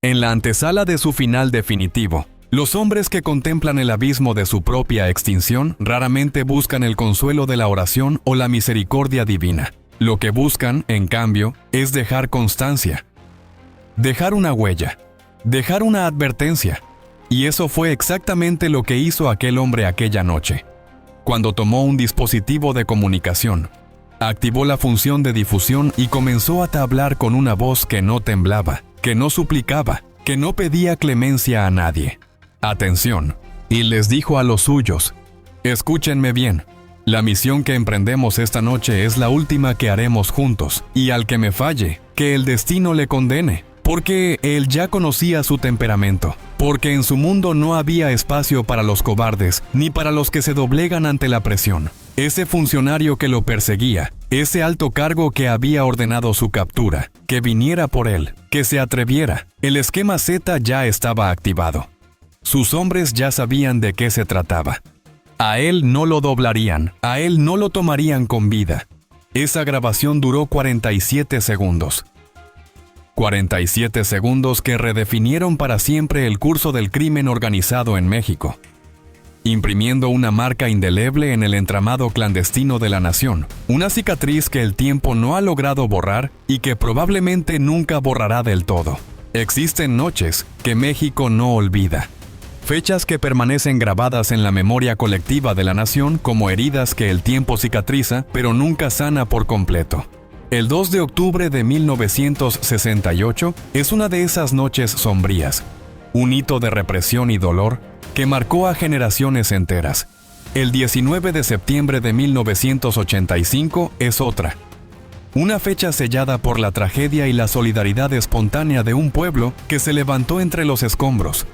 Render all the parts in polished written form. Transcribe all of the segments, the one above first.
En la antesala de su final definitivo, los hombres que contemplan el abismo de su propia extinción raramente buscan el consuelo de la oración o la misericordia divina. Lo que buscan, en cambio, es dejar constancia, dejar una huella, dejar una advertencia. Y eso fue exactamente lo que hizo aquel hombre aquella noche. Cuando tomó un dispositivo de comunicación, activó la función de difusión y comenzó a hablar con una voz que no temblaba, que no suplicaba, que no pedía clemencia a nadie. Atención, y les dijo a los suyos: escúchenme bien, la misión que emprendemos esta noche es la última que haremos juntos, y al que me falle, que el destino le condene, porque él ya conocía su temperamento, porque en su mundo no había espacio para los cobardes, ni para los que se doblegan ante la presión. Ese funcionario que lo perseguía, ese alto cargo que había ordenado su captura, que viniera por él, que se atreviera, el esquema Z ya estaba activado. Sus hombres ya sabían de qué se trataba. A él no lo doblarían, a él no lo tomarían con vida. Esa grabación duró 47 segundos. 47 segundos que redefinieron para siempre el curso del crimen organizado en México, imprimiendo una marca indeleble en el entramado clandestino de la nación, una cicatriz que el tiempo no ha logrado borrar y que probablemente nunca borrará del todo. Existen noches que México no olvida, fechas que permanecen grabadas en la memoria colectiva de la nación como heridas que el tiempo cicatriza pero nunca sana por completo. El 2 de octubre de 1968 es una de esas noches sombrías, un hito de represión y dolor que marcó a generaciones enteras. El 19 de septiembre de 1985 es otra. Una fecha sellada por la tragedia y la solidaridad espontánea de un pueblo que se levantó entre los escombros.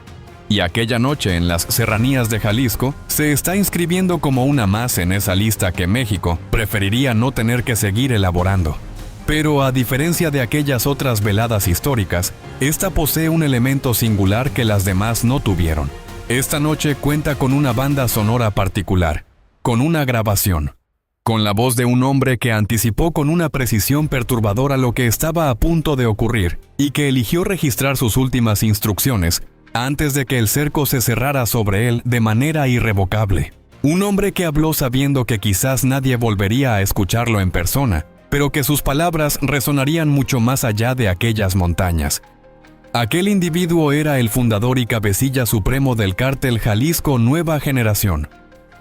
Y aquella noche en las serranías de Jalisco se está inscribiendo como una más en esa lista que México preferiría no tener que seguir elaborando. Pero a diferencia de aquellas otras veladas históricas, esta posee un elemento singular que las demás no tuvieron. Esta noche cuenta con una banda sonora particular, con una grabación, con la voz de un hombre que anticipó con una precisión perturbadora lo que estaba a punto de ocurrir y que eligió registrar sus últimas instrucciones antes de que el cerco se cerrara sobre él de manera irrevocable. Un hombre que habló sabiendo que quizás nadie volvería a escucharlo en persona, pero que sus palabras resonarían mucho más allá de aquellas montañas. Aquel individuo era el fundador y cabecilla supremo del cártel Jalisco Nueva Generación,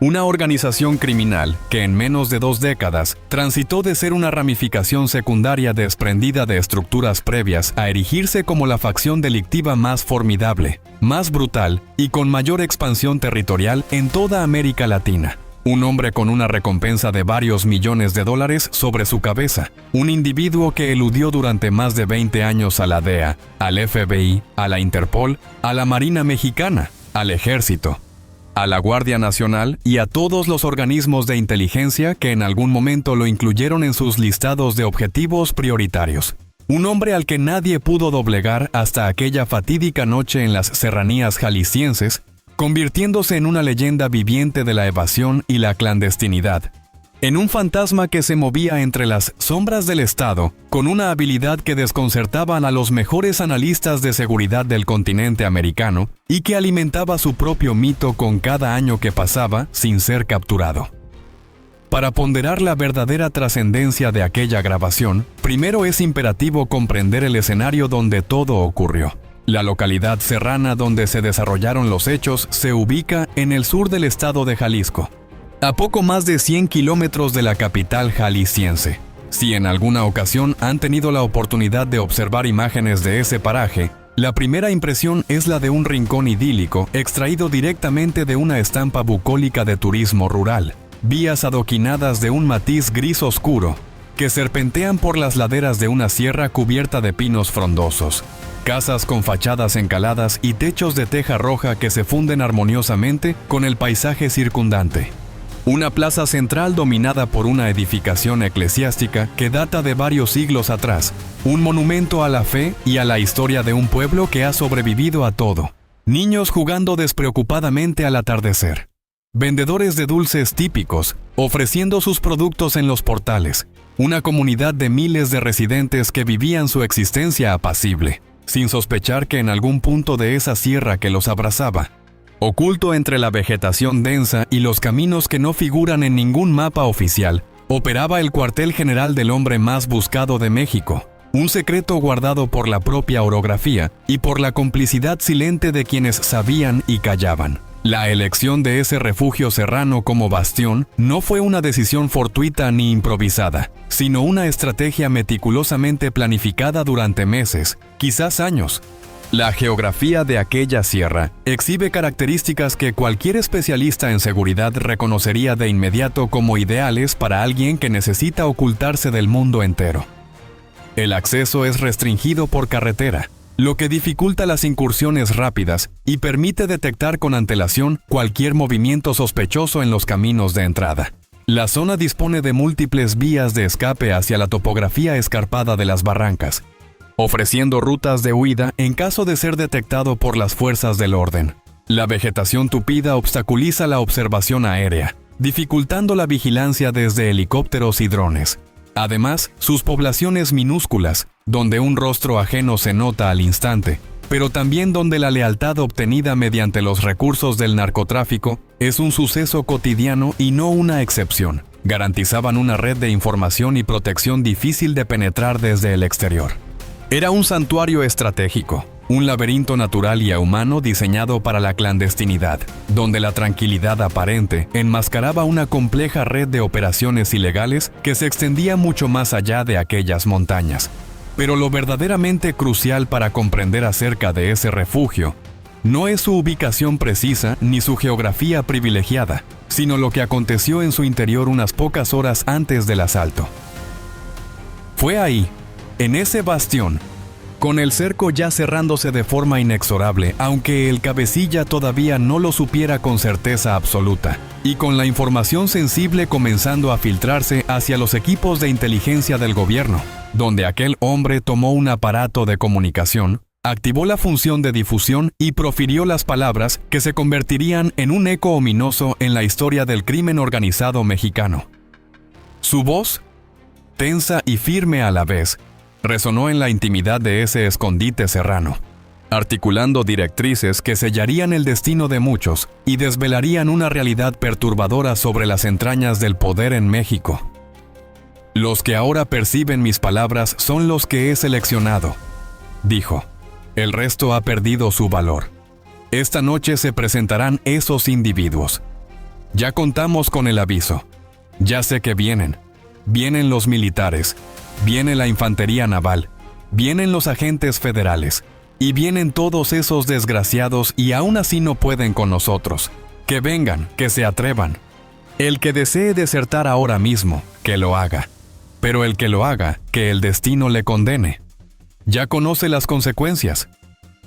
una organización criminal que en menos de 2 décadas transitó de ser una ramificación secundaria desprendida de estructuras previas a erigirse como la facción delictiva más formidable, más brutal y con mayor expansión territorial en toda América Latina. Un hombre con una recompensa de varios millones de dólares sobre su cabeza. Un individuo que eludió durante más de 20 años a la DEA, al FBI, a la Interpol, a la Marina Mexicana, al Ejército, a la Guardia Nacional y a todos los organismos de inteligencia que en algún momento lo incluyeron en sus listados de objetivos prioritarios. Un hombre al que nadie pudo doblegar hasta aquella fatídica noche en las serranías jaliscienses, convirtiéndose en una leyenda viviente de la evasión y la clandestinidad, en un fantasma que se movía entre las sombras del Estado con una habilidad que desconcertaban a los mejores analistas de seguridad del continente americano y que alimentaba su propio mito con cada año que pasaba sin ser capturado. Para ponderar la verdadera trascendencia de aquella grabación, primero es imperativo comprender el escenario donde todo ocurrió. La localidad serrana donde se desarrollaron los hechos se ubica en el sur del estado de Jalisco, a poco más de 100 kilómetros de la capital jalisciense. Si en alguna ocasión han tenido la oportunidad de observar imágenes de ese paraje, la primera impresión es la de un rincón idílico extraído directamente de una estampa bucólica de turismo rural. Vías adoquinadas de un matiz gris oscuro que serpentean por las laderas de una sierra cubierta de pinos frondosos. Casas con fachadas encaladas y techos de teja roja que se funden armoniosamente con el paisaje circundante. Una plaza central dominada por una edificación eclesiástica que data de varios siglos atrás. Un monumento a la fe y a la historia de un pueblo que ha sobrevivido a todo. Niños jugando despreocupadamente al atardecer. Vendedores de dulces típicos ofreciendo sus productos en los portales. Una comunidad de miles de residentes que vivían su existencia apacible. sin sospechar que en algún punto de esa sierra que los abrazaba, oculto entre la vegetación densa y los caminos que no figuran en ningún mapa oficial, operaba el cuartel general del hombre más buscado de México, un secreto guardado por la propia orografía y por la complicidad silente de quienes sabían y callaban. La elección de ese refugio serrano como bastión no fue una decisión fortuita ni improvisada, sino una estrategia meticulosamente planificada durante meses, quizás años. La geografía de aquella sierra exhibe características que cualquier especialista en seguridad reconocería de inmediato como ideales para alguien que necesita ocultarse del mundo entero. El acceso es restringido por carretera, lo que dificulta las incursiones rápidas y permite detectar con antelación cualquier movimiento sospechoso en los caminos de entrada. La zona dispone de múltiples vías de escape hacia la topografía escarpada de las barrancas, ofreciendo rutas de huida en caso de ser detectado por las fuerzas del orden. La vegetación tupida obstaculiza la observación aérea, dificultando la vigilancia desde helicópteros y drones. Además, sus poblaciones minúsculas, donde un rostro ajeno se nota al instante, pero también donde la lealtad obtenida mediante los recursos del narcotráfico es un suceso cotidiano y no una excepción, garantizaban una red de información y protección difícil de penetrar desde el exterior. Era un santuario estratégico, un laberinto natural y humano diseñado para la clandestinidad, donde la tranquilidad aparente enmascaraba una compleja red de operaciones ilegales que se extendía mucho más allá de aquellas montañas. Pero lo verdaderamente crucial para comprender acerca de ese refugio no es su ubicación precisa ni su geografía privilegiada, sino lo que aconteció en su interior unas pocas horas antes del asalto. Fue ahí, en ese bastión, con el cerco ya cerrándose de forma inexorable, aunque el cabecilla todavía no lo supiera con certeza absoluta, y con la información sensible comenzando a filtrarse hacia los equipos de inteligencia del gobierno, donde aquel hombre tomó un aparato de comunicación, activó la función de difusión y profirió las palabras que se convertirían en un eco ominoso en la historia del crimen organizado mexicano. Su voz, tensa y firme a la vez, resonó en la intimidad de ese escondite serrano, articulando directrices que sellarían el destino de muchos y desvelarían una realidad perturbadora sobre las entrañas del poder en México. Los que ahora perciben mis palabras son los que he seleccionado, dijo. El resto ha perdido su valor. Esta noche se presentarán esos individuos. Ya contamos con el aviso. Ya sé que vienen. Vienen los militares. Viene la infantería naval, vienen los agentes federales, y vienen todos esos desgraciados y aún así no pueden con nosotros. Que vengan, que se atrevan. El que desee desertar ahora mismo, que lo haga. Pero el que lo haga, que el destino le condene. Ya conoce las consecuencias.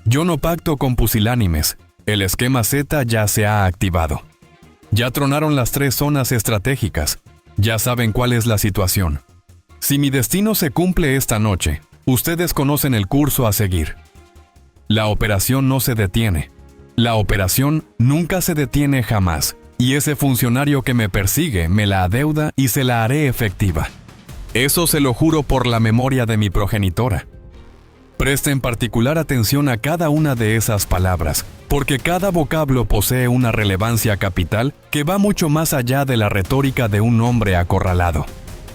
Yo no pacto con pusilánimes, el esquema Z ya se ha activado. Ya tronaron las 3 zonas estratégicas, ya saben cuál es la situación. Si mi destino se cumple esta noche, ustedes conocen el curso a seguir. La operación no se detiene. La operación nunca se detiene jamás, y ese funcionario que me persigue me la adeuda y se la haré efectiva. Eso se lo juro por la memoria de mi progenitora. Presten particular atención a cada una de esas palabras, porque cada vocablo posee una relevancia capital que va mucho más allá de la retórica de un hombre acorralado.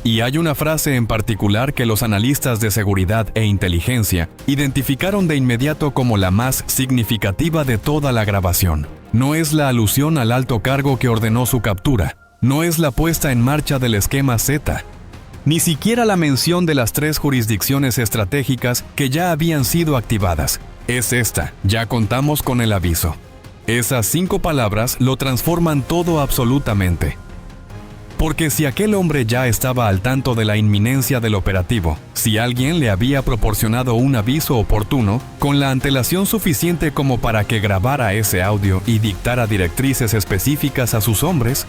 Y hay una frase en particular que los analistas de seguridad e inteligencia identificaron de inmediato como la más significativa de toda la grabación. No es la alusión al alto cargo que ordenó su captura, no es la puesta en marcha del esquema Z, ni siquiera la mención de las 3 jurisdicciones estratégicas que ya habían sido activadas. Es esta, ya contamos con el aviso. Esas 5 palabras lo transforman todo absolutamente. Porque si aquel hombre ya estaba al tanto de la inminencia del operativo, si alguien le había proporcionado un aviso oportuno, con la antelación suficiente como para que grabara ese audio y dictara directrices específicas a sus hombres,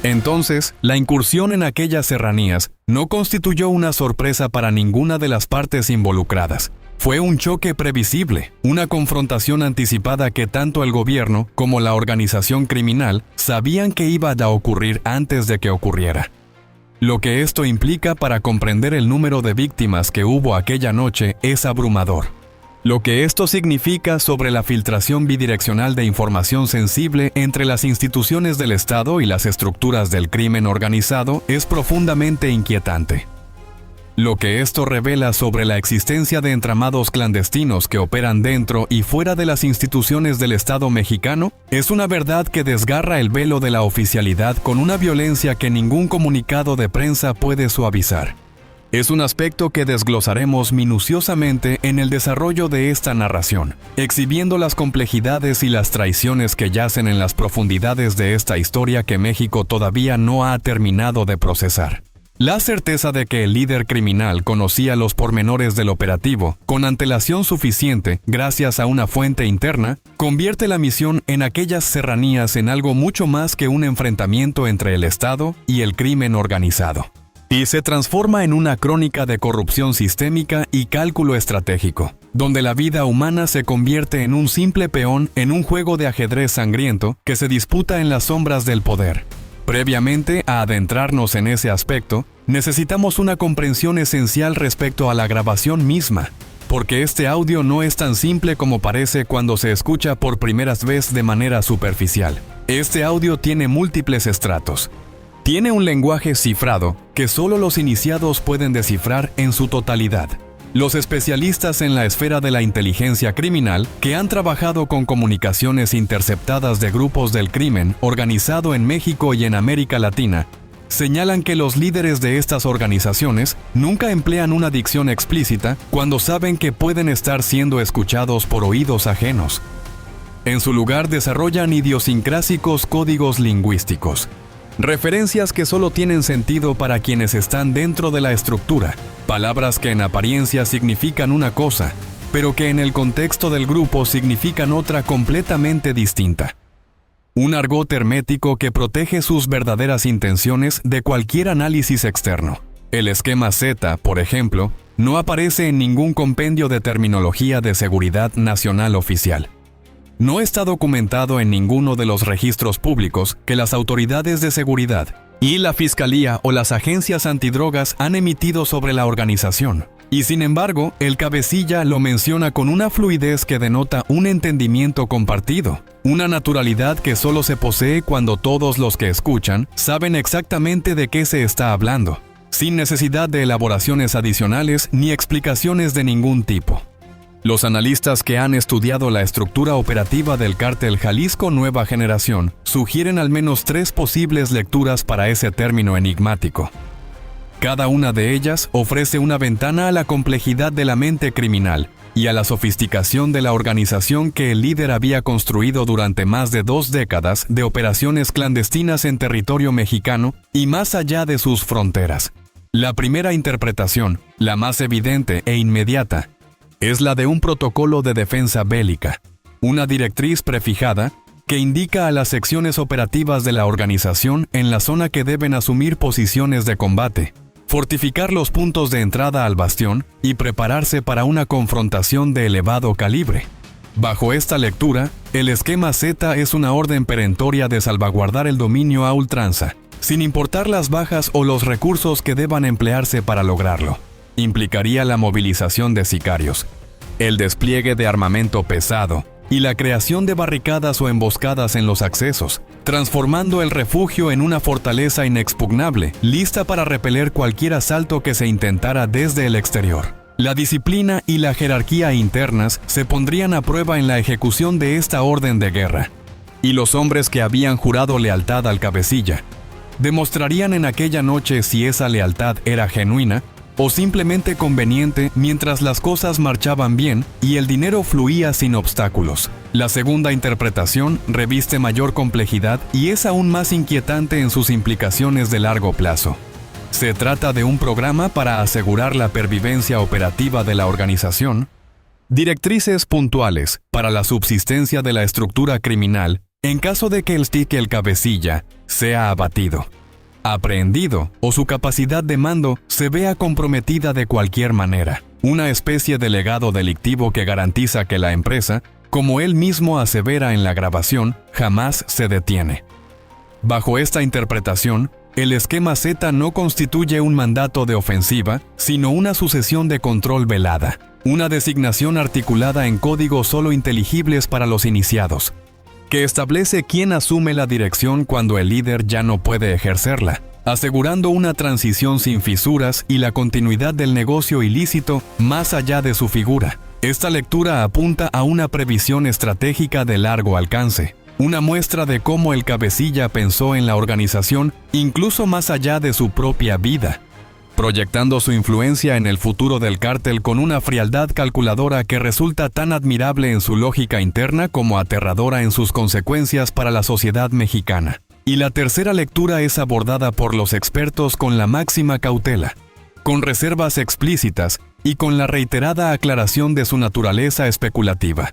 entonces la incursión en aquellas serranías no constituyó una sorpresa para ninguna de las partes involucradas. Fue un choque previsible, una confrontación anticipada que tanto el gobierno como la organización criminal sabían que iba a ocurrir antes de que ocurriera. Lo que esto implica para comprender el número de víctimas que hubo aquella noche es abrumador. Lo que esto significa sobre la filtración bidireccional de información sensible entre las instituciones del Estado y las estructuras del crimen organizado es profundamente inquietante. Lo que esto revela sobre la existencia de entramados clandestinos que operan dentro y fuera de las instituciones del Estado mexicano es una verdad que desgarra el velo de la oficialidad con una violencia que ningún comunicado de prensa puede suavizar. Es un aspecto que desglosaremos minuciosamente en el desarrollo de esta narración, exhibiendo las complejidades y las traiciones que yacen en las profundidades de esta historia que México todavía no ha terminado de procesar. La certeza de que el líder criminal conocía los pormenores del operativo con antelación suficiente gracias a una fuente interna, convierte la misión en aquellas serranías en algo mucho más que un enfrentamiento entre el Estado y el crimen organizado. Y se transforma en una crónica de corrupción sistémica y cálculo estratégico, donde la vida humana se convierte en un simple peón en un juego de ajedrez sangriento que se disputa en las sombras del poder. Previamente a adentrarnos en ese aspecto, necesitamos una comprensión esencial respecto a la grabación misma, porque este audio no es tan simple como parece cuando se escucha por primera vez de manera superficial. Este audio tiene múltiples estratos. Tiene un lenguaje cifrado que solo los iniciados pueden descifrar en su totalidad. Los especialistas en la esfera de la inteligencia criminal, que han trabajado con comunicaciones interceptadas de grupos del crimen organizado en México y en América Latina, señalan que los líderes de estas organizaciones nunca emplean una dicción explícita cuando saben que pueden estar siendo escuchados por oídos ajenos. En su lugar desarrollan idiosincrásicos códigos lingüísticos, referencias que solo tienen sentido para quienes están dentro de la estructura, palabras que en apariencia significan una cosa, pero que en el contexto del grupo significan otra completamente distinta. Un argot hermético que protege sus verdaderas intenciones de cualquier análisis externo. El esquema Z, por ejemplo, no aparece en ningún compendio de terminología de seguridad nacional oficial. No está documentado en ninguno de los registros públicos que las autoridades de seguridad y la Fiscalía o las agencias antidrogas han emitido sobre la organización. Y sin embargo, el cabecilla lo menciona con una fluidez que denota un entendimiento compartido, una naturalidad que solo se posee cuando todos los que escuchan saben exactamente de qué se está hablando, sin necesidad de elaboraciones adicionales ni explicaciones de ningún tipo. Los analistas que han estudiado la estructura operativa del cártel Jalisco Nueva Generación sugieren al menos 3 posibles lecturas para ese término enigmático. Cada una de ellas ofrece una ventana a la complejidad de la mente criminal y a la sofisticación de la organización que el líder había construido durante más de 2 décadas de operaciones clandestinas en territorio mexicano y más allá de sus fronteras. La primera interpretación, la más evidente e inmediata, es la de un protocolo de defensa bélica, una directriz prefijada que indica a las secciones operativas de la organización en la zona que deben asumir posiciones de combate, fortificar los puntos de entrada al bastión y prepararse para una confrontación de elevado calibre. Bajo esta lectura, el esquema Z es una orden perentoria de salvaguardar el dominio a ultranza, sin importar las bajas o los recursos que deban emplearse para lograrlo. Implicaría la movilización de sicarios, el despliegue de armamento pesado y la creación de barricadas o emboscadas en los accesos, transformando el refugio en una fortaleza inexpugnable, lista para repeler cualquier asalto que se intentara desde el exterior. La disciplina y la jerarquía internas se pondrían a prueba en la ejecución de esta orden de guerra, y los hombres que habían jurado lealtad al cabecilla demostrarían en aquella noche si esa lealtad era genuina o simplemente conveniente mientras las cosas marchaban bien y el dinero fluía sin obstáculos. La segunda interpretación reviste mayor complejidad y es aún más inquietante en sus implicaciones de largo plazo. Se trata de un programa para asegurar la pervivencia operativa de la organización, directrices puntuales para la subsistencia de la estructura criminal en caso de que el cabecilla sea abatido, aprehendido o su capacidad de mando se vea comprometida de cualquier manera. Una especie de legado delictivo que garantiza que la empresa, como él mismo asevera en la grabación, jamás se detiene. Bajo esta interpretación, el esquema Z no constituye un mandato de ofensiva, sino una sucesión de control velada. una designación articulada en códigos solo inteligibles para los iniciados, que establece quién asume la dirección cuando el líder ya no puede ejercerla, asegurando una transición sin fisuras y la continuidad del negocio ilícito más allá de su figura. Esta lectura apunta a una previsión estratégica de largo alcance, una muestra de cómo el cabecilla pensó en la organización incluso más allá de su propia vida, proyectando su influencia en el futuro del cártel con una frialdad calculadora que resulta tan admirable en su lógica interna como aterradora en sus consecuencias para la sociedad mexicana. Y la tercera lectura es abordada por los expertos con la máxima cautela, con reservas explícitas y con la reiterada aclaración de su naturaleza especulativa,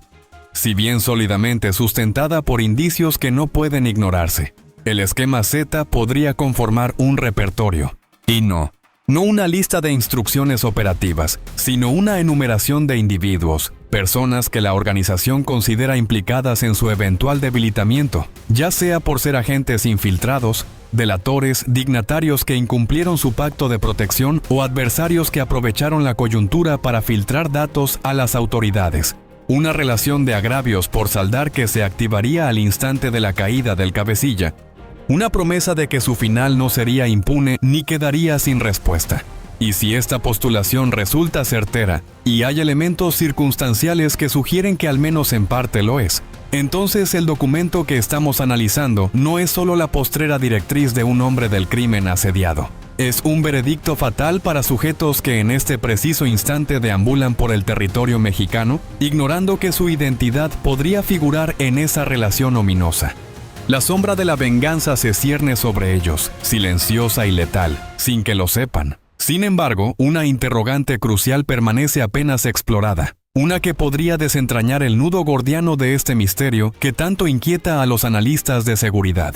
si bien sólidamente sustentada por indicios que no pueden ignorarse. El esquema Z podría conformar un repertorio, y no una lista de instrucciones operativas, sino una enumeración de individuos, personas que la organización considera implicadas en su eventual debilitamiento, ya sea por ser agentes infiltrados, delatores, dignatarios que incumplieron su pacto de protección o adversarios que aprovecharon la coyuntura para filtrar datos a las autoridades. Una relación de agravios por saldar que se activaría al instante de la caída del cabecilla. Una promesa de que su final no sería impune ni quedaría sin respuesta. Y si esta postulación resulta certera, y hay elementos circunstanciales que sugieren que al menos en parte lo es, entonces el documento que estamos analizando no es solo la postrera directriz de un hombre del crimen asediado. Es un veredicto fatal para sujetos que en este preciso instante deambulan por el territorio mexicano, ignorando que su identidad podría figurar en esa relación ominosa. La sombra de la venganza se cierne sobre ellos, silenciosa y letal, sin que lo sepan. Sin embargo, una interrogante crucial permanece apenas explorada, una que podría desentrañar el nudo gordiano de este misterio que tanto inquieta a los analistas de seguridad.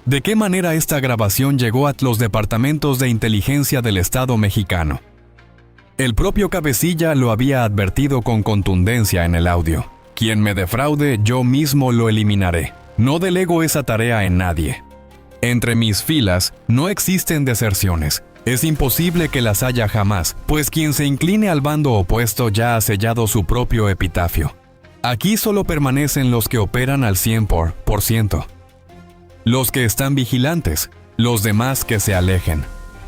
¿De qué manera esta grabación llegó a los departamentos de inteligencia del Estado mexicano? El propio cabecilla lo había advertido con contundencia en el audio. Quien me defraude, yo mismo lo eliminaré. No delego esa tarea en nadie. Entre mis filas no existen deserciones. Es imposible que las haya jamás, pues quien se incline al bando opuesto ya ha sellado su propio epitafio. Aquí solo permanecen los que operan al 100%. Los que están vigilantes, los demás que se alejen.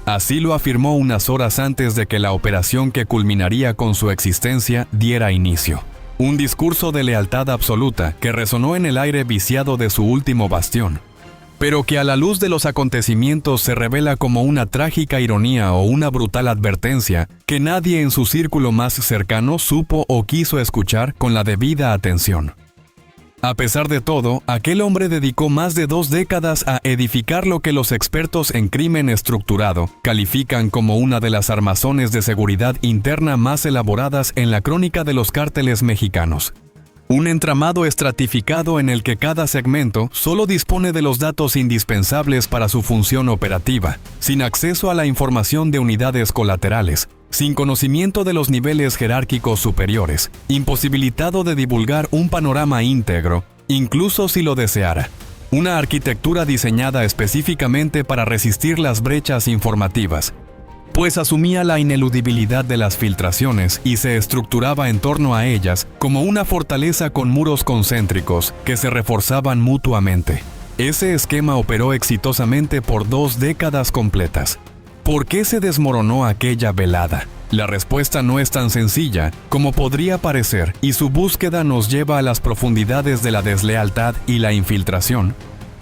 Así lo afirmó unas horas antes de que la operación que culminaría con su existencia diera inicio. Un discurso de lealtad absoluta que resonó en el aire viciado de su último bastión, pero que a la luz de los acontecimientos se revela como una trágica ironía o una brutal advertencia que nadie en su círculo más cercano supo o quiso escuchar con la debida atención. A pesar de todo, aquel hombre dedicó más de 2 décadas a edificar lo que los expertos en crimen estructurado califican como una de las armazones de seguridad interna más elaboradas en la crónica de los cárteles mexicanos. Un entramado estratificado en el que cada segmento solo dispone de los datos indispensables para su función operativa, sin acceso a la información de unidades colaterales, sin conocimiento de los niveles jerárquicos superiores, imposibilitado de divulgar un panorama íntegro, incluso si lo deseara. Una arquitectura diseñada específicamente para resistir las brechas informativas, pues asumía la ineludibilidad de las filtraciones y se estructuraba en torno a ellas como una fortaleza con muros concéntricos que se reforzaban mutuamente. Ese esquema operó exitosamente por 2 décadas completas. ¿Por qué se desmoronó aquella velada? La respuesta no es tan sencilla como podría parecer, y su búsqueda nos lleva a las profundidades de la deslealtad y la infiltración,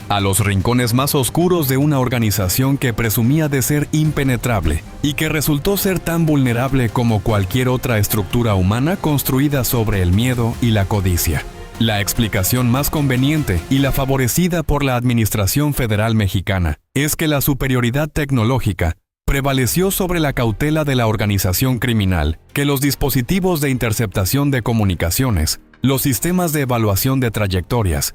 a los rincones más oscuros de una organización que presumía de ser impenetrable y que resultó ser tan vulnerable como cualquier otra estructura humana construida sobre el miedo y la codicia. La explicación más conveniente y la favorecida por la Administración Federal Mexicana es que la superioridad tecnológica prevaleció sobre la cautela de la organización criminal, que los dispositivos de interceptación de comunicaciones, los sistemas de evaluación de trayectorias,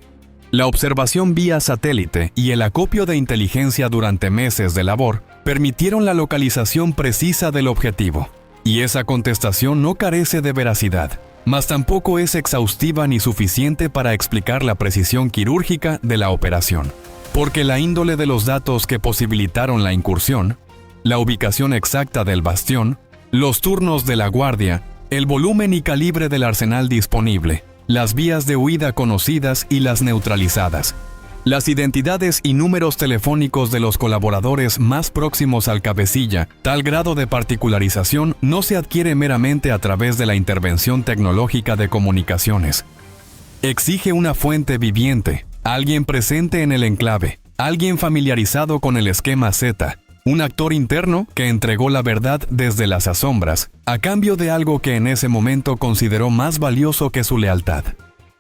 la observación vía satélite y el acopio de inteligencia durante meses de labor permitieron la localización precisa del objetivo. Y esa contestación no carece de veracidad, mas tampoco es exhaustiva ni suficiente para explicar la precisión quirúrgica de la operación, porque la índole de los datos que posibilitaron la incursión, la ubicación exacta del bastión, los turnos de la guardia el volumen y calibre del arsenal disponible, las vías de huida conocidas y las neutralizadas, las identidades y números telefónicos de los colaboradores más próximos al cabecilla. Tal grado de particularización no se adquiere meramente a través de la intervención tecnológica de comunicaciones. Exige una fuente viviente, alguien presente en el enclave, alguien familiarizado con el esquema Z, un actor interno que entregó la verdad desde las sombras, a cambio de algo que en ese momento consideró más valioso que su lealtad.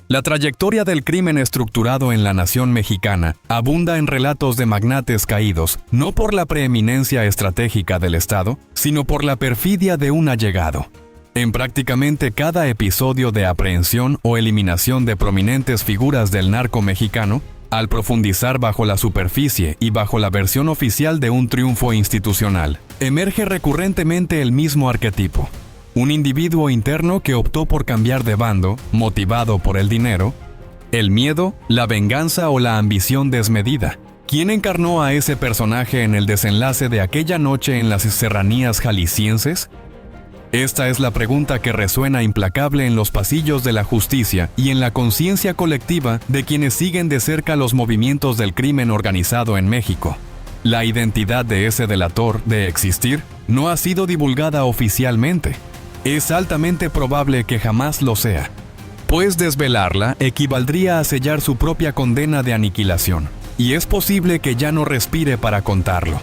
La trayectoria del crimen estructurado en la nación mexicana abunda en relatos de magnates caídos, no por la preeminencia estratégica del Estado, sino por la perfidia de un allegado. En prácticamente cada episodio de aprehensión o eliminación de prominentes figuras del narco mexicano, al profundizar bajo la superficie y bajo la versión oficial de un triunfo institucional, emerge recurrentemente el mismo arquetipo. Un individuo interno que optó por cambiar de bando, motivado por el dinero, el miedo, la venganza o la ambición desmedida. ¿Quién encarnó a ese personaje en el desenlace de aquella noche en las serranías jaliscienses? Esta es la pregunta que resuena implacable en los pasillos de la justicia y en la conciencia colectiva de quienes siguen de cerca los movimientos del crimen organizado en México. La identidad de ese delator de existir no ha sido divulgada oficialmente. Es altamente probable que jamás lo sea, pues desvelarla equivaldría a sellar su propia condena de aniquilación, y es posible que ya no respire para contarlo.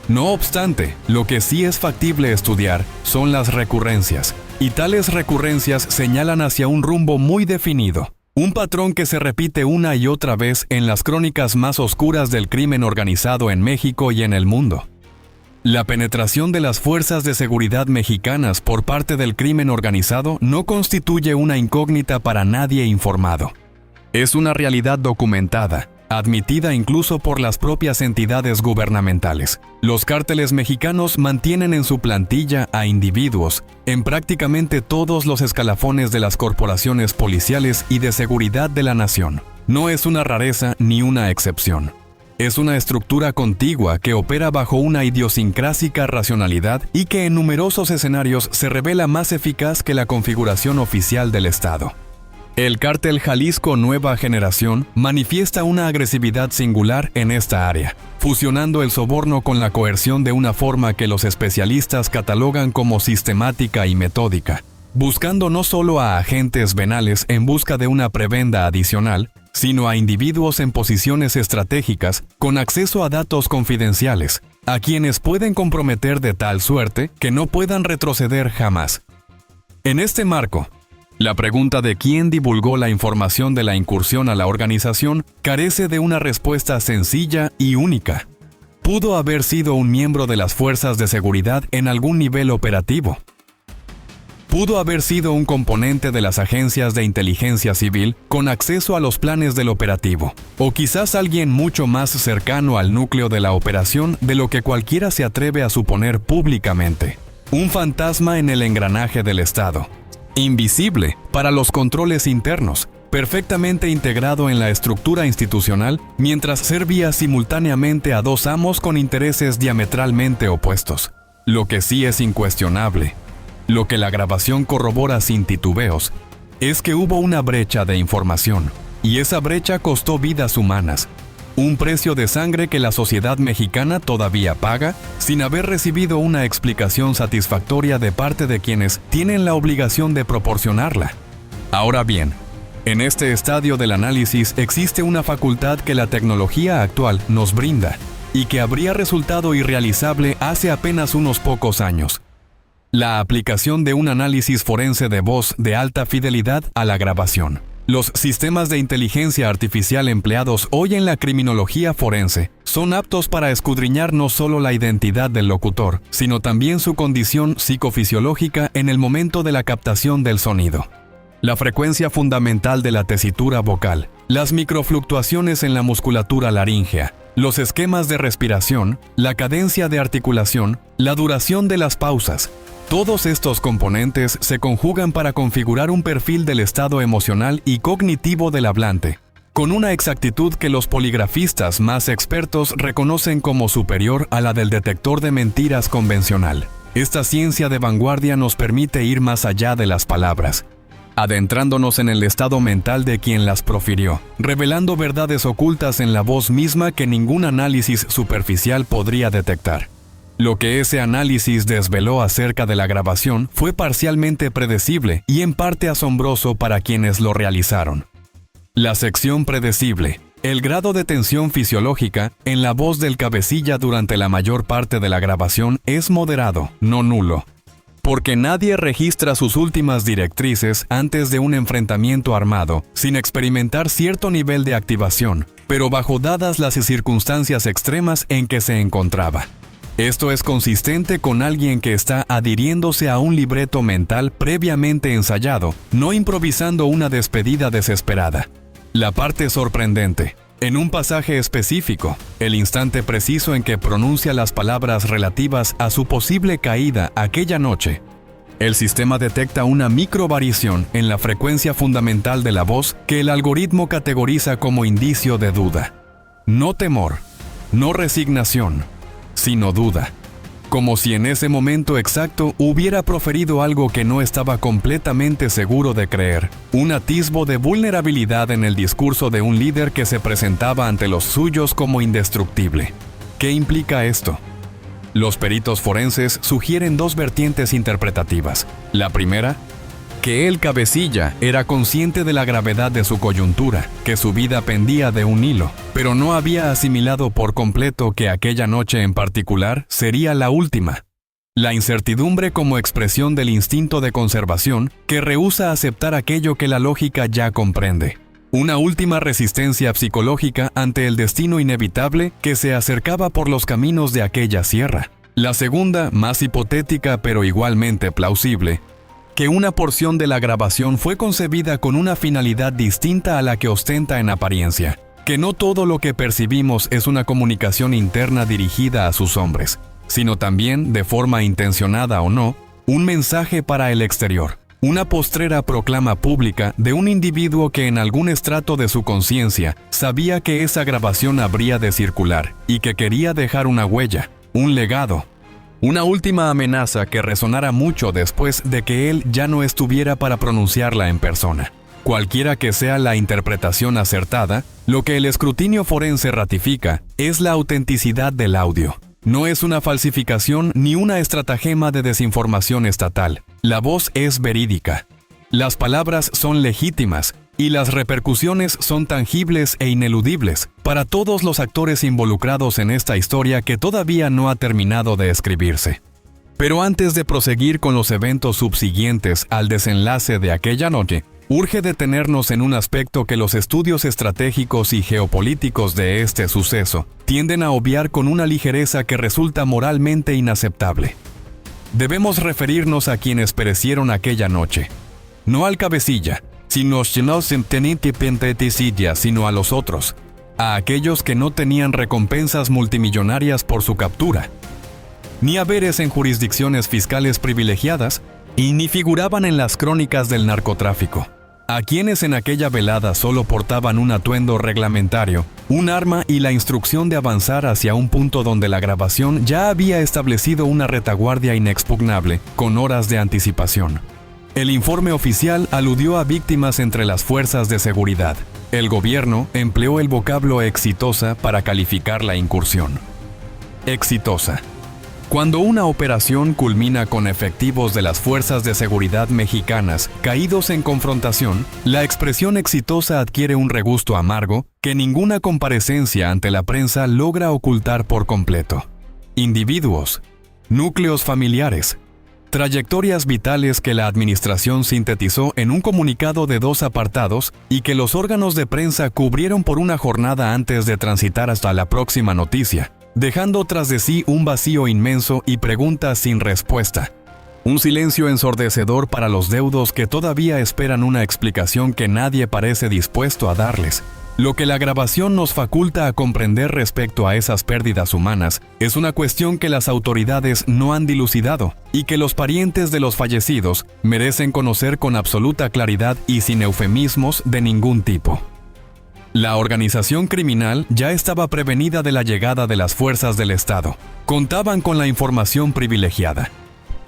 No obstante, lo que sí es factible estudiar son las recurrencias, y tales recurrencias señalan hacia un rumbo muy definido, un patrón que se repite una y otra vez en las crónicas más oscuras del crimen organizado en México y en el mundo. La penetración de las fuerzas de seguridad mexicanas por parte del crimen organizado no constituye una incógnita para nadie informado. Es una realidad documentada, admitida incluso por las propias entidades gubernamentales. Los cárteles mexicanos mantienen en su plantilla a individuos en prácticamente todos los escalafones de las corporaciones policiales y de seguridad de la nación. No es una rareza ni una excepción. Es una estructura contigua que opera bajo una idiosincrásica racionalidad y que en numerosos escenarios se revela más eficaz que la configuración oficial del Estado. El cártel Jalisco Nueva Generación manifiesta una agresividad singular en esta área, fusionando el soborno con la coerción de una forma que los especialistas catalogan como sistemática y metódica, buscando no solo a agentes venales en busca de una prebenda adicional, sino a individuos en posiciones estratégicas con acceso a datos confidenciales, a quienes pueden comprometer de tal suerte que no puedan retroceder jamás. En este marco, la pregunta de quién divulgó la información de la incursión a la organización carece de una respuesta sencilla y única. Pudo haber sido un miembro de las fuerzas de seguridad en algún nivel operativo. Pudo haber sido un componente de las agencias de inteligencia civil con acceso a los planes del operativo, o quizás alguien mucho más cercano al núcleo de la operación de lo que cualquiera se atreve a suponer públicamente. Un fantasma en el engranaje del Estado, invisible para los controles internos, perfectamente integrado en la estructura institucional, mientras servía simultáneamente a dos amos con intereses diametralmente opuestos. Lo que sí es incuestionable, lo que la grabación corrobora sin titubeos, es que hubo una brecha de información, y esa brecha costó vidas humanas, un precio de sangre que la sociedad mexicana todavía paga sin haber recibido una explicación satisfactoria de parte de quienes tienen la obligación de proporcionarla. Ahora bien, en este estadio del análisis existe una facultad que la tecnología actual nos brinda, y que habría resultado irrealizable hace apenas unos pocos años. La aplicación de un análisis forense de voz de alta fidelidad a la grabación. Los sistemas de inteligencia artificial empleados hoy en la criminología forense son aptos para escudriñar no solo la identidad del locutor, sino también su condición psicofisiológica en el momento de la captación del sonido. La frecuencia fundamental de la tesitura vocal, las microfluctuaciones en la musculatura laríngea, los esquemas de respiración, la cadencia de articulación, la duración de las pausas. Todos estos componentes se conjugan para configurar un perfil del estado emocional y cognitivo del hablante, con una exactitud que los poligrafistas más expertos reconocen como superior a la del detector de mentiras convencional. Esta ciencia de vanguardia nos permite ir más allá de las palabras, adentrándonos en el estado mental de quien las profirió, revelando verdades ocultas en la voz misma que ningún análisis superficial podría detectar. Lo que ese análisis desveló acerca de la grabación fue parcialmente predecible y en parte asombroso para quienes lo realizaron. La sección predecible. El grado de tensión fisiológica en la voz del cabecilla durante la mayor parte de la grabación es moderado, no nulo, porque nadie registra sus últimas directrices antes de un enfrentamiento armado, sin experimentar cierto nivel de activación, pero bajo dadas las circunstancias extremas en que se encontraba. Esto es consistente con alguien que está adhiriéndose a un libreto mental previamente ensayado, no improvisando una despedida desesperada. La parte sorprendente. En un pasaje específico, el instante preciso en que pronuncia las palabras relativas a su posible caída aquella noche, el sistema detecta una microvariación en la frecuencia fundamental de la voz que el algoritmo categoriza como indicio de duda. No temor, no resignación, sino duda. Como si en ese momento exacto hubiera proferido algo que no estaba completamente seguro de creer. Un atisbo de vulnerabilidad en el discurso de un líder que se presentaba ante los suyos como indestructible. ¿Qué implica esto? Los peritos forenses sugieren dos vertientes interpretativas. La primera, que el cabecilla era consciente de la gravedad de su coyuntura, que su vida pendía de un hilo, pero no había asimilado por completo que aquella noche en particular sería la última. La incertidumbre como expresión del instinto de conservación que rehúsa aceptar aquello que la lógica ya comprende. Una última resistencia psicológica ante el destino inevitable que se acercaba por los caminos de aquella sierra. La segunda, más hipotética pero igualmente plausible, que una porción de la grabación fue concebida con una finalidad distinta a la que ostenta en apariencia, que no todo lo que percibimos es una comunicación interna dirigida a sus hombres, sino también, de forma intencionada o no, un mensaje para el exterior, una postrera proclama pública de un individuo que en algún estrato de su conciencia sabía que esa grabación habría de circular y que quería dejar una huella, un legado. Una última amenaza que resonara mucho después de que él ya no estuviera para pronunciarla en persona. Cualquiera que sea la interpretación acertada, lo que el escrutinio forense ratifica es la autenticidad del audio. No es una falsificación ni una estratagema de desinformación estatal. La voz es verídica. Las palabras son legítimas y las repercusiones son tangibles e ineludibles para todos los actores involucrados en esta historia que todavía no ha terminado de escribirse. Pero antes de proseguir con los eventos subsiguientes al desenlace de aquella noche, urge detenernos en un aspecto que los estudios estratégicos y geopolíticos de este suceso tienden a obviar con una ligereza que resulta moralmente inaceptable. Debemos referirnos a quienes perecieron aquella noche, no al cabecilla, sino a los otros, a aquellos que no tenían recompensas multimillonarias por su captura, ni haberes en jurisdicciones fiscales privilegiadas, y ni figuraban en las crónicas del narcotráfico, a quienes en aquella velada solo portaban un atuendo reglamentario, un arma y la instrucción de avanzar hacia un punto donde la grabación ya había establecido una retaguardia inexpugnable, con horas de anticipación. El informe oficial aludió a víctimas entre las fuerzas de seguridad. El gobierno empleó el vocablo exitosa para calificar la incursión. Exitosa. Cuando una operación culmina con efectivos de las fuerzas de seguridad mexicanas caídos en confrontación, la expresión exitosa adquiere un regusto amargo que ninguna comparecencia ante la prensa logra ocultar por completo. Individuos, núcleos familiares, trayectorias vitales que la administración sintetizó en un comunicado de 2 apartados y que los órganos de prensa cubrieron por una jornada antes de transitar hasta la próxima noticia, dejando tras de sí un vacío inmenso y preguntas sin respuesta. Un silencio ensordecedor para los deudos que todavía esperan una explicación que nadie parece dispuesto a darles. Lo que la grabación nos faculta a comprender respecto a esas pérdidas humanas es una cuestión que las autoridades no han dilucidado y que los parientes de los fallecidos merecen conocer con absoluta claridad y sin eufemismos de ningún tipo. La organización criminal ya estaba prevenida de la llegada de las fuerzas del Estado. Contaban con la información privilegiada.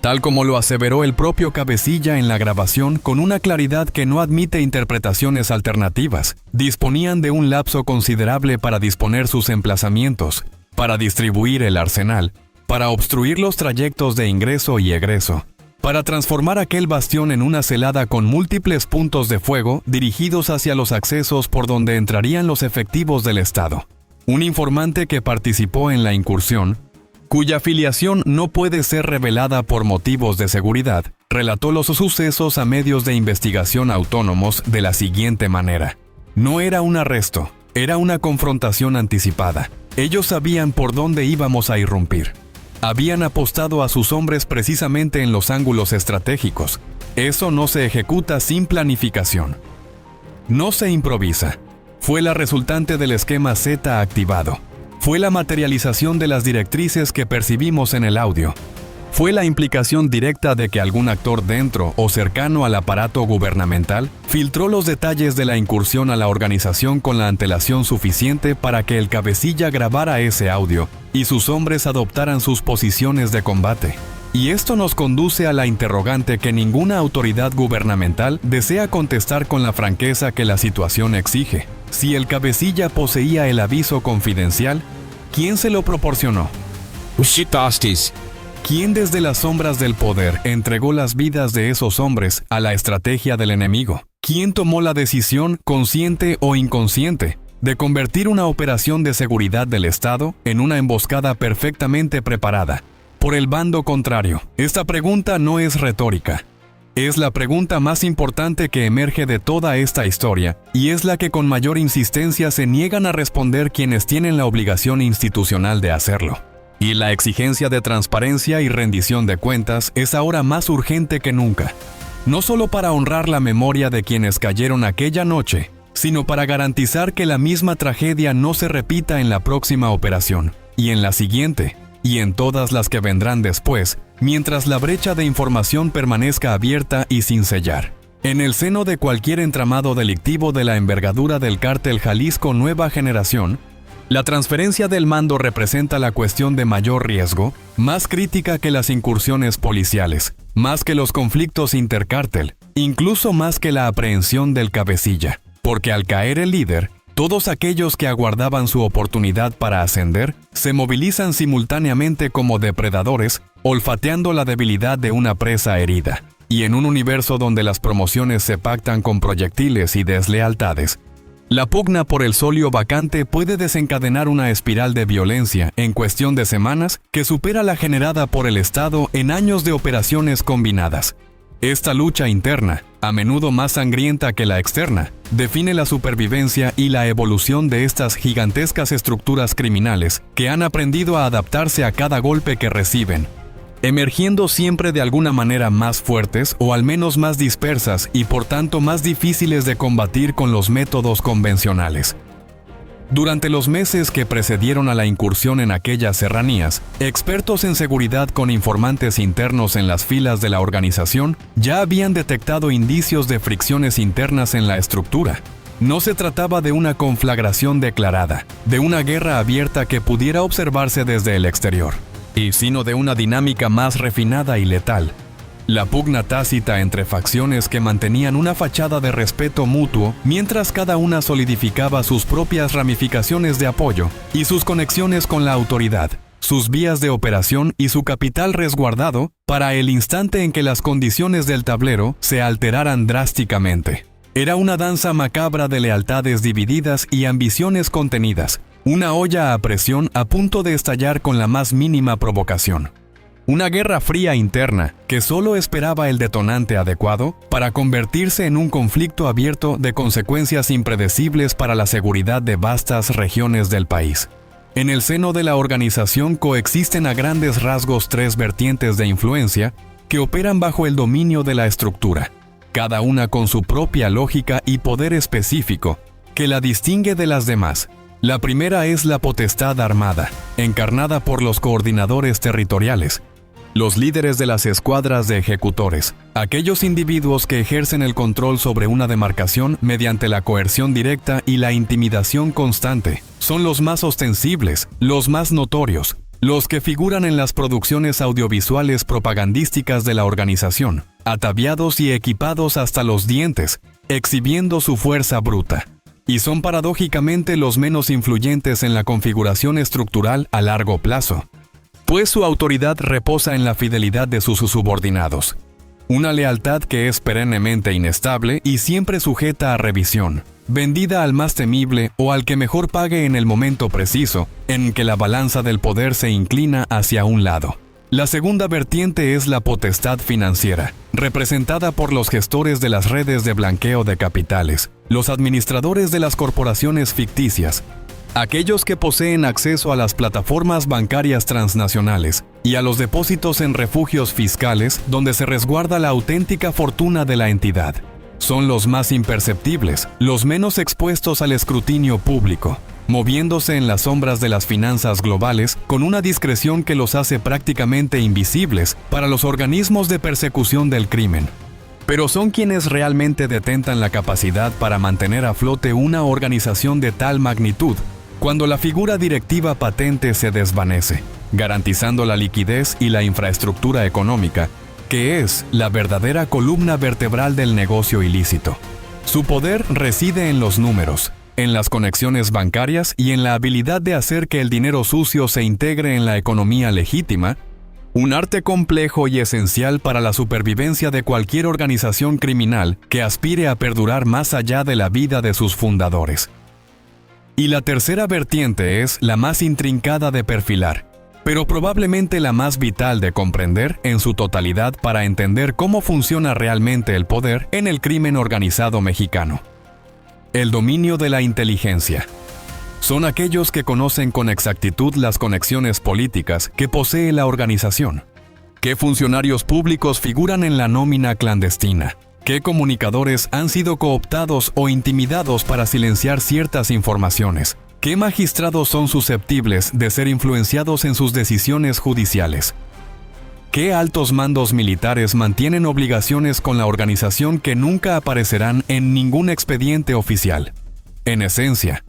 Tal como lo aseveró el propio Cabecilla en la grabación con una claridad que no admite interpretaciones alternativas, disponían de un lapso considerable para disponer sus emplazamientos, para distribuir el arsenal, para obstruir los trayectos de ingreso y egreso, para transformar aquel bastión en una celada con múltiples puntos de fuego dirigidos hacia los accesos por donde entrarían los efectivos del Estado. Un informante que participó en la incursión, cuya filiación no puede ser revelada por motivos de seguridad, relató los sucesos a medios de investigación autónomos de la siguiente manera. No era un arresto, era una confrontación anticipada. Ellos sabían por dónde íbamos a irrumpir. Habían apostado a sus hombres precisamente en los ángulos estratégicos. Eso no se ejecuta sin planificación. No se improvisa. Fue la resultante del esquema Z activado. Fue la materialización de las directrices que percibimos en el audio. Fue la implicación directa de que algún actor dentro o cercano al aparato gubernamental filtró los detalles de la incursión a la organización con la antelación suficiente para que el Cabecilla grabara ese audio y sus hombres adoptaran sus posiciones de combate. Y esto nos conduce a la interrogante que ninguna autoridad gubernamental desea contestar con la franqueza que la situación exige. Si el Cabecilla poseía el aviso confidencial, ¿quién se lo proporcionó? ¿Quién desde las sombras del poder entregó las vidas de esos hombres a la estrategia del enemigo? ¿Quién tomó la decisión, consciente o inconsciente, de convertir una operación de seguridad del Estado en una emboscada perfectamente preparada por el bando contrario? Esta pregunta no es retórica. Es la pregunta más importante que emerge de toda esta historia y es la que con mayor insistencia se niegan a responder quienes tienen la obligación institucional de hacerlo. Y la exigencia de transparencia y rendición de cuentas es ahora más urgente que nunca. No solo para honrar la memoria de quienes cayeron aquella noche, sino para garantizar que la misma tragedia no se repita en la próxima operación, y en la siguiente, y en todas las que vendrán después, mientras la brecha de información permanezca abierta y sin sellar. En el seno de cualquier entramado delictivo de la envergadura del cártel Jalisco Nueva Generación, la transferencia del mando representa la cuestión de mayor riesgo, más crítica que las incursiones policiales, más que los conflictos intercártel, incluso más que la aprehensión del Cabecilla, porque al caer el líder, todos aquellos que aguardaban su oportunidad para ascender se movilizan simultáneamente como depredadores, olfateando la debilidad de una presa herida. Y en un universo donde las promociones se pactan con proyectiles y deslealtades, la pugna por el solio vacante puede desencadenar una espiral de violencia en cuestión de semanas que supera la generada por el Estado en años de operaciones combinadas. Esta lucha interna, a menudo más sangrienta que la externa, define la supervivencia y la evolución de estas gigantescas estructuras criminales que han aprendido a adaptarse a cada golpe que reciben, emergiendo siempre de alguna manera más fuertes o al menos más dispersas y por tanto más difíciles de combatir con los métodos convencionales. Durante los meses que precedieron a la incursión en aquellas serranías, expertos en seguridad con informantes internos en las filas de la organización ya habían detectado indicios de fricciones internas en la estructura. No se trataba de una conflagración declarada, de una guerra abierta que pudiera observarse desde el exterior, sino de una dinámica más refinada y letal. La pugna tácita entre facciones que mantenían una fachada de respeto mutuo mientras cada una solidificaba sus propias ramificaciones de apoyo y sus conexiones con la autoridad, sus vías de operación y su capital resguardado para el instante en que las condiciones del tablero se alteraran drásticamente. Era una danza macabra de lealtades divididas y ambiciones contenidas, una olla a presión a punto de estallar con la más mínima provocación. Una guerra fría interna que solo esperaba el detonante adecuado para convertirse en un conflicto abierto de consecuencias impredecibles para la seguridad de vastas regiones del país. En el seno de la organización coexisten a grandes rasgos tres vertientes de influencia que operan bajo el dominio de la estructura, cada una con su propia lógica y poder específico que la distingue de las demás. La primera es la potestad armada, encarnada por los coordinadores territoriales, los líderes de las escuadras de ejecutores, aquellos individuos que ejercen el control sobre una demarcación mediante la coerción directa y la intimidación constante, son los más ostensibles, los más notorios, los que figuran en las producciones audiovisuales propagandísticas de la organización, ataviados y equipados hasta los dientes, exhibiendo su fuerza bruta. Y son paradójicamente los menos influyentes en la configuración estructural a largo plazo, pues su autoridad reposa en la fidelidad de sus subordinados. Una lealtad que es perennemente inestable y siempre sujeta a revisión, vendida al más temible o al que mejor pague en el momento preciso en que la balanza del poder se inclina hacia un lado. La segunda vertiente es la potestad financiera, representada por los gestores de las redes de blanqueo de capitales, los administradores de las corporaciones ficticias, aquellos que poseen acceso a las plataformas bancarias transnacionales y a los depósitos en refugios fiscales donde se resguarda la auténtica fortuna de la entidad. Son los más imperceptibles, los menos expuestos al escrutinio público, moviéndose en las sombras de las finanzas globales con una discreción que los hace prácticamente invisibles para los organismos de persecución del crimen. Pero son quienes realmente detentan la capacidad para mantener a flote una organización de tal magnitud cuando la figura directiva patente se desvanece, garantizando la liquidez y la infraestructura económica, que es la verdadera columna vertebral del negocio ilícito. Su poder reside en los números, en las conexiones bancarias y en la habilidad de hacer que el dinero sucio se integre en la economía legítima, un arte complejo y esencial para la supervivencia de cualquier organización criminal que aspire a perdurar más allá de la vida de sus fundadores. Y la tercera vertiente es la más intrincada de perfilar, pero probablemente la más vital de comprender en su totalidad para entender cómo funciona realmente el poder en el crimen organizado mexicano. El dominio de la inteligencia. Son aquellos que conocen con exactitud las conexiones políticas que posee la organización. ¿Qué funcionarios públicos figuran en la nómina clandestina? ¿Qué comunicadores han sido cooptados o intimidados para silenciar ciertas informaciones? ¿Qué magistrados son susceptibles de ser influenciados en sus decisiones judiciales? ¿Qué altos mandos militares mantienen obligaciones con la organización que nunca aparecerán en ningún expediente oficial? En esencia,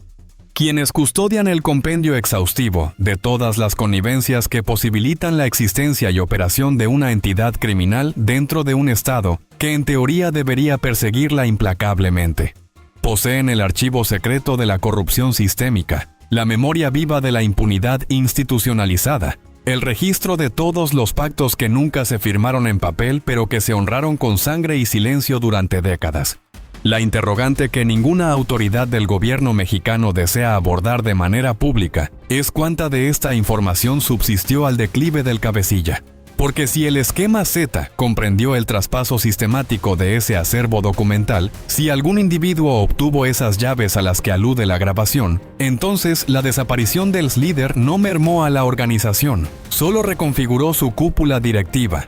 quienes custodian el compendio exhaustivo de todas las connivencias que posibilitan la existencia y operación de una entidad criminal dentro de un Estado que en teoría debería perseguirla implacablemente. Poseen el archivo secreto de la corrupción sistémica, la memoria viva de la impunidad institucionalizada, el registro de todos los pactos que nunca se firmaron en papel pero que se honraron con sangre y silencio durante décadas. La interrogante que ninguna autoridad del gobierno mexicano desea abordar de manera pública es cuánta de esta información subsistió al declive del cabecilla. Porque si el esquema Z comprendió el traspaso sistemático de ese acervo documental, si algún individuo obtuvo esas llaves a las que alude la grabación, entonces la desaparición del líder no mermó a la organización, solo reconfiguró su cúpula directiva,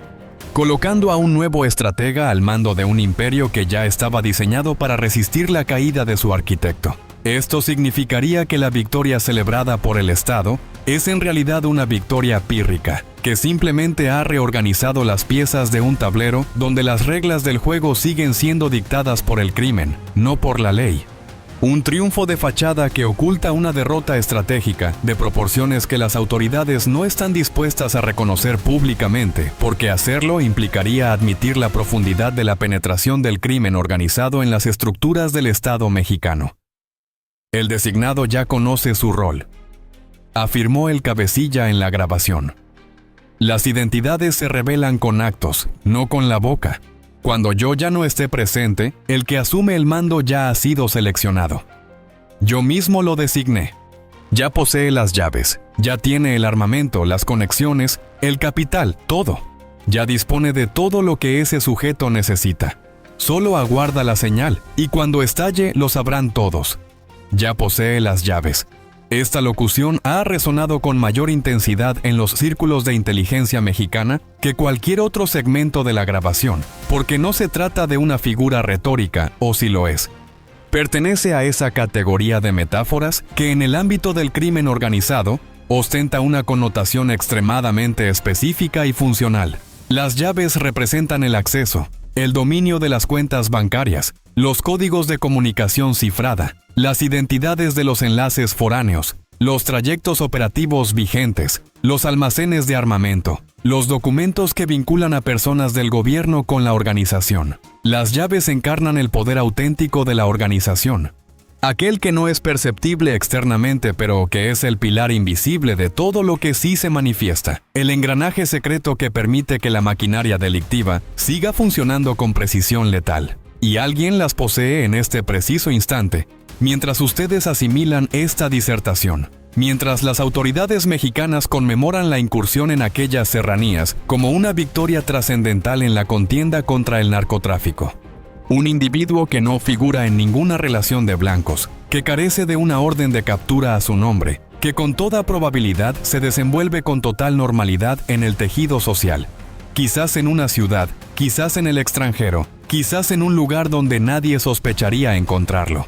colocando a un nuevo estratega al mando de un imperio que ya estaba diseñado para resistir la caída de su arquitecto. Esto significaría que la victoria celebrada por el Estado es en realidad una victoria pírrica, que simplemente ha reorganizado las piezas de un tablero donde las reglas del juego siguen siendo dictadas por el crimen, no por la ley. Un triunfo de fachada que oculta una derrota estratégica de proporciones que las autoridades no están dispuestas a reconocer públicamente, porque hacerlo implicaría admitir la profundidad de la penetración del crimen organizado en las estructuras del Estado mexicano. El designado ya conoce su rol, afirmó el cabecilla en la grabación. Las identidades se revelan con actos, no con la boca. Cuando yo ya no esté presente, el que asume el mando ya ha sido seleccionado. Yo mismo lo designé. Ya posee las llaves, ya tiene el armamento, las conexiones, el capital, todo. Ya dispone de todo lo que ese sujeto necesita. Solo aguarda la señal, y cuando estalle lo sabrán todos. Ya posee las llaves. Esta locución ha resonado con mayor intensidad en los círculos de inteligencia mexicana que cualquier otro segmento de la grabación, porque no se trata de una figura retórica, o si lo es. Pertenece a esa categoría de metáforas que en el ámbito del crimen organizado ostenta una connotación extremadamente específica y funcional. Las llaves representan el acceso, el dominio de las cuentas bancarias, los códigos de comunicación cifrada, las identidades de los enlaces foráneos, los trayectos operativos vigentes, los almacenes de armamento, los documentos que vinculan a personas del gobierno con la organización. Las llaves encarnan el poder auténtico de la organización. Aquel que no es perceptible externamente, pero que es el pilar invisible de todo lo que sí se manifiesta. El engranaje secreto que permite que la maquinaria delictiva siga funcionando con precisión letal. Y alguien las posee en este preciso instante, mientras ustedes asimilan esta disertación. Mientras las autoridades mexicanas conmemoran la incursión en aquellas serranías como una victoria trascendental en la contienda contra el narcotráfico. Un individuo que no figura en ninguna relación de blancos, que carece de una orden de captura a su nombre, que con toda probabilidad se desenvuelve con total normalidad en el tejido social. Quizás en una ciudad, quizás en el extranjero, quizás en un lugar donde nadie sospecharía encontrarlo.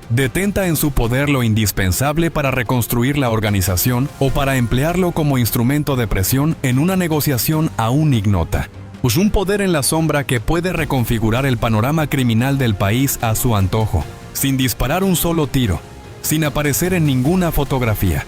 Detenta en su poder lo indispensable para reconstruir la organización o para emplearlo como instrumento de presión en una negociación aún ignota. Pues un poder en la sombra que puede reconfigurar el panorama criminal del país a su antojo, sin disparar un solo tiro, sin aparecer en ninguna fotografía,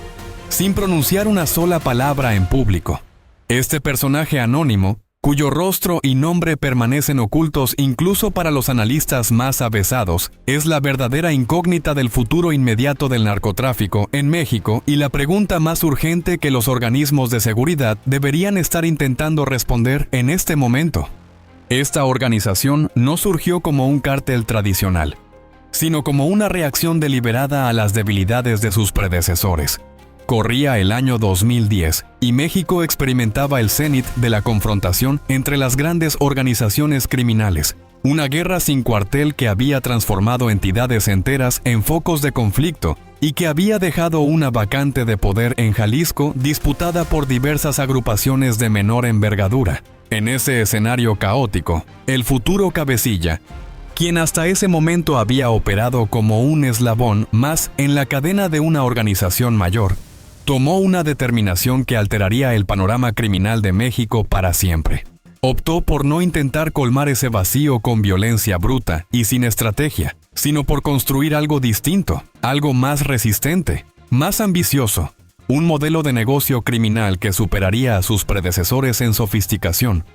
sin pronunciar una sola palabra en público. Este personaje anónimo, cuyo rostro y nombre permanecen ocultos incluso para los analistas más avesados, es la verdadera incógnita del futuro inmediato del narcotráfico en México y la pregunta más urgente que los organismos de seguridad deberían estar intentando responder en este momento. Esta organización no surgió como un cártel tradicional, sino como una reacción deliberada a las debilidades de sus predecesores. Corría el año 2010 y México experimentaba el cénit de la confrontación entre las grandes organizaciones criminales, una guerra sin cuartel que había transformado entidades enteras en focos de conflicto y que había dejado una vacante de poder en Jalisco disputada por diversas agrupaciones de menor envergadura. En ese escenario caótico, el futuro cabecilla, quien hasta ese momento había operado como un eslabón más en la cadena de una organización mayor, tomó una determinación que alteraría el panorama criminal de México para siempre. Optó por no intentar colmar ese vacío con violencia bruta y sin estrategia, sino por construir algo distinto, algo más resistente, más ambicioso, un modelo de negocio criminal que superaría a sus predecesores en sofisticación,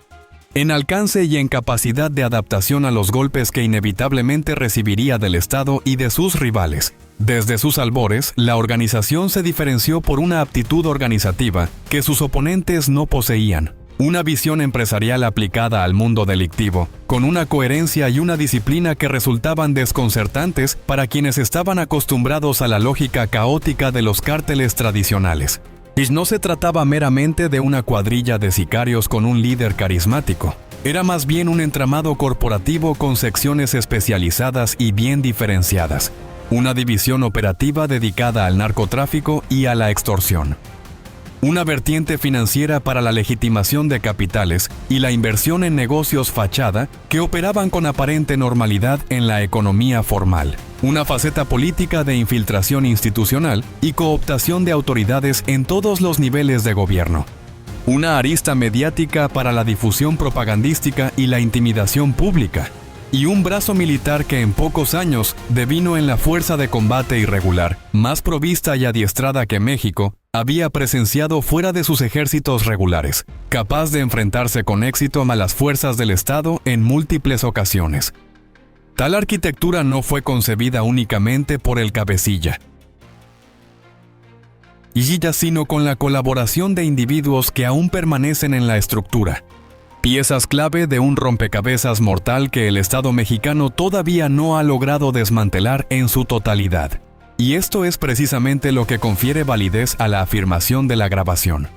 en alcance y en capacidad de adaptación a los golpes que inevitablemente recibiría del Estado y de sus rivales. Desde sus albores, la organización se diferenció por una aptitud organizativa que sus oponentes no poseían, una visión empresarial aplicada al mundo delictivo, con una coherencia y una disciplina que resultaban desconcertantes para quienes estaban acostumbrados a la lógica caótica de los cárteles tradicionales. Y no se trataba meramente de una cuadrilla de sicarios con un líder carismático. Era más bien un entramado corporativo con secciones especializadas y bien diferenciadas. Una división operativa dedicada al narcotráfico y a la extorsión. Una vertiente financiera para la legitimación de capitales y la inversión en negocios fachada que operaban con aparente normalidad en la economía formal. Una faceta política de infiltración institucional y cooptación de autoridades en todos los niveles de gobierno. Una arista mediática para la difusión propagandística y la intimidación pública. Y un brazo militar que en pocos años devino en la fuerza de combate irregular, más provista y adiestrada que México había presenciado fuera de sus ejércitos regulares, capaz de enfrentarse con éxito a las fuerzas del Estado en múltiples ocasiones. Tal arquitectura no fue concebida únicamente por el cabecilla, sino con la colaboración de individuos que aún permanecen en la estructura. Piezas clave de un rompecabezas mortal que el Estado mexicano todavía no ha logrado desmantelar en su totalidad. Y esto es precisamente lo que confiere validez a la afirmación de la grabación.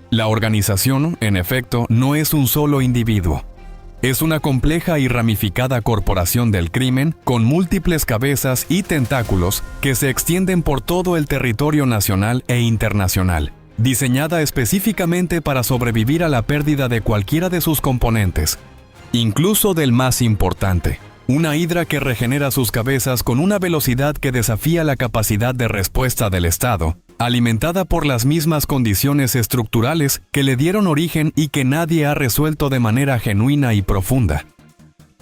La organización, en efecto, no es un solo individuo. Es una compleja y ramificada corporación del crimen con múltiples cabezas y tentáculos que se extienden por todo el territorio nacional e internacional, diseñada específicamente para sobrevivir a la pérdida de cualquiera de sus componentes, incluso del más importante. Una hidra que regenera sus cabezas con una velocidad que desafía la capacidad de respuesta del Estado, alimentada por las mismas condiciones estructurales que le dieron origen y que nadie ha resuelto de manera genuina y profunda.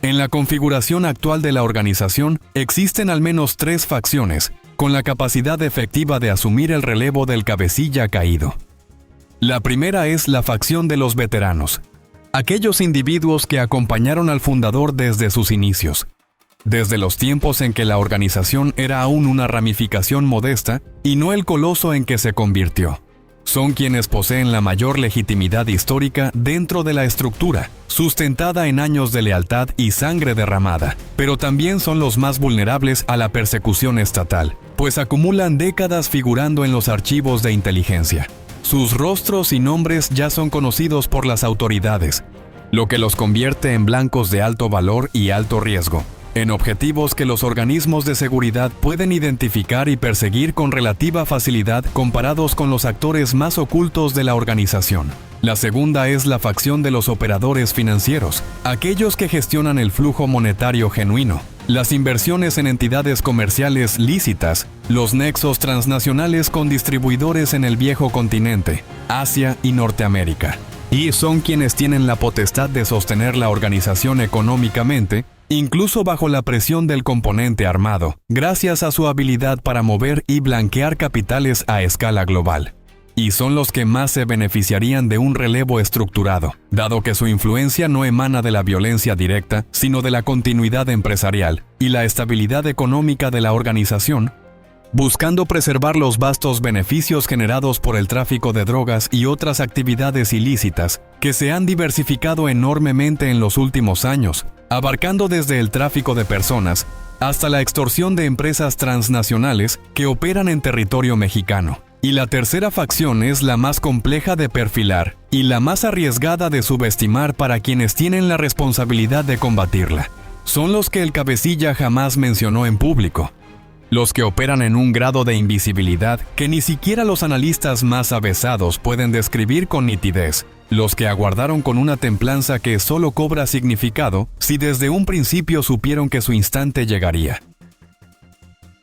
En la configuración actual de la organización existen al menos 3 facciones, con la capacidad efectiva de asumir el relevo del cabecilla caído. La primera es la facción de los veteranos, aquellos individuos que acompañaron al fundador desde sus inicios, desde los tiempos en que la organización era aún una ramificación modesta y no el coloso en que se convirtió. Son quienes poseen la mayor legitimidad histórica dentro de la estructura, sustentada en años de lealtad y sangre derramada, pero también son los más vulnerables a la persecución estatal, pues acumulan décadas figurando en los archivos de inteligencia. Sus rostros y nombres ya son conocidos por las autoridades, lo que los convierte en blancos de alto valor y alto riesgo, en objetivos que los organismos de seguridad pueden identificar y perseguir con relativa facilidad comparados con los actores más ocultos de la organización. La segunda es la facción de los operadores financieros, aquellos que gestionan el flujo monetario genuino, las inversiones en entidades comerciales lícitas, los nexos transnacionales con distribuidores en el viejo continente, Asia y Norteamérica. Y son quienes tienen la potestad de sostener la organización económicamente, incluso bajo la presión del componente armado, gracias a su habilidad para mover y blanquear capitales a escala global. Y son los que más se beneficiarían de un relevo estructurado, dado que su influencia no emana de la violencia directa, sino de la continuidad empresarial y la estabilidad económica de la organización, buscando preservar los vastos beneficios generados por el tráfico de drogas y otras actividades ilícitas que se han diversificado enormemente en los últimos años, abarcando desde el tráfico de personas hasta la extorsión de empresas transnacionales que operan en territorio mexicano. Y la tercera facción es la más compleja de perfilar y la más arriesgada de subestimar para quienes tienen la responsabilidad de combatirla. Son los que el cabecilla jamás mencionó en público, los que operan en un grado de invisibilidad que ni siquiera los analistas más avesados pueden describir con nitidez, los que aguardaron con una templanza que solo cobra significado si desde un principio supieron que su instante llegaría.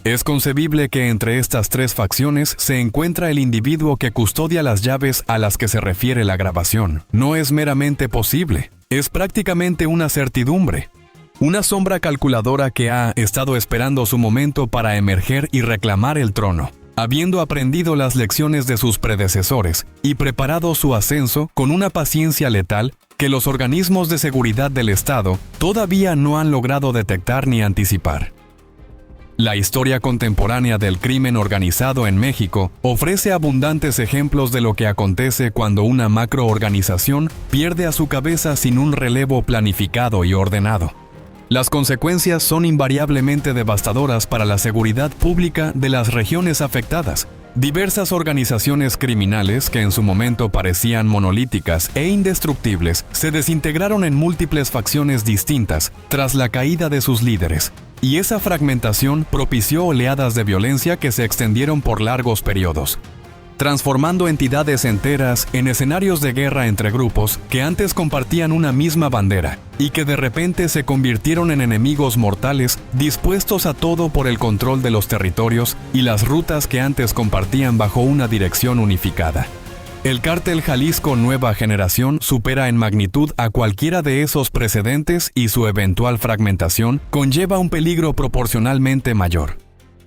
Es concebible que entre estas tres facciones se encuentra el individuo que custodia las llaves a las que se refiere la grabación. No es meramente posible, es prácticamente una certidumbre. Una sombra calculadora que ha estado esperando su momento para emerger y reclamar el trono, habiendo aprendido las lecciones de sus predecesores y preparado su ascenso con una paciencia letal que los organismos de seguridad del Estado todavía no han logrado detectar ni anticipar. La historia contemporánea del crimen organizado en México ofrece abundantes ejemplos de lo que acontece cuando una macroorganización pierde a su cabeza sin un relevo planificado y ordenado. Las consecuencias son invariablemente devastadoras para la seguridad pública de las regiones afectadas. Diversas organizaciones criminales que en su momento parecían monolíticas e indestructibles se desintegraron en múltiples facciones distintas tras la caída de sus líderes. Y esa fragmentación propició oleadas de violencia que se extendieron por largos periodos, transformando entidades enteras en escenarios de guerra entre grupos que antes compartían una misma bandera y que de repente se convirtieron en enemigos mortales dispuestos a todo por el control de los territorios y las rutas que antes compartían bajo una dirección unificada. El cártel Jalisco Nueva Generación supera en magnitud a cualquiera de esos precedentes y su eventual fragmentación conlleva un peligro proporcionalmente mayor.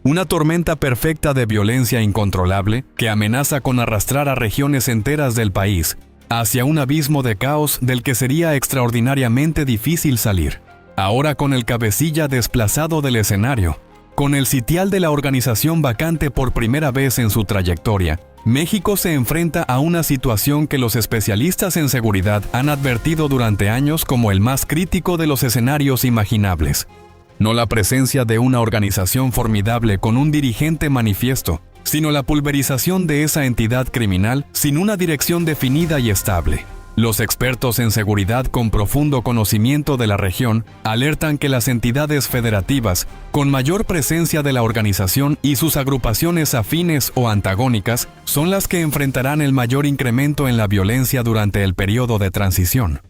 Una tormenta perfecta de violencia incontrolable que amenaza con arrastrar a regiones enteras del país hacia un abismo de caos del que sería extraordinariamente difícil salir. Ahora con el cabecilla desplazado del escenario, con el sitial de la organización vacante por primera vez en su trayectoria, México se enfrenta a una situación que los especialistas en seguridad han advertido durante años como el más crítico de los escenarios imaginables. No la presencia de una organización formidable con un dirigente manifiesto, sino la pulverización de esa entidad criminal sin una dirección definida y estable. Los expertos en seguridad con profundo conocimiento de la región alertan que las entidades federativas, con mayor presencia de la organización y sus agrupaciones afines o antagónicas, son las que enfrentarán el mayor incremento en la violencia durante el periodo de transición.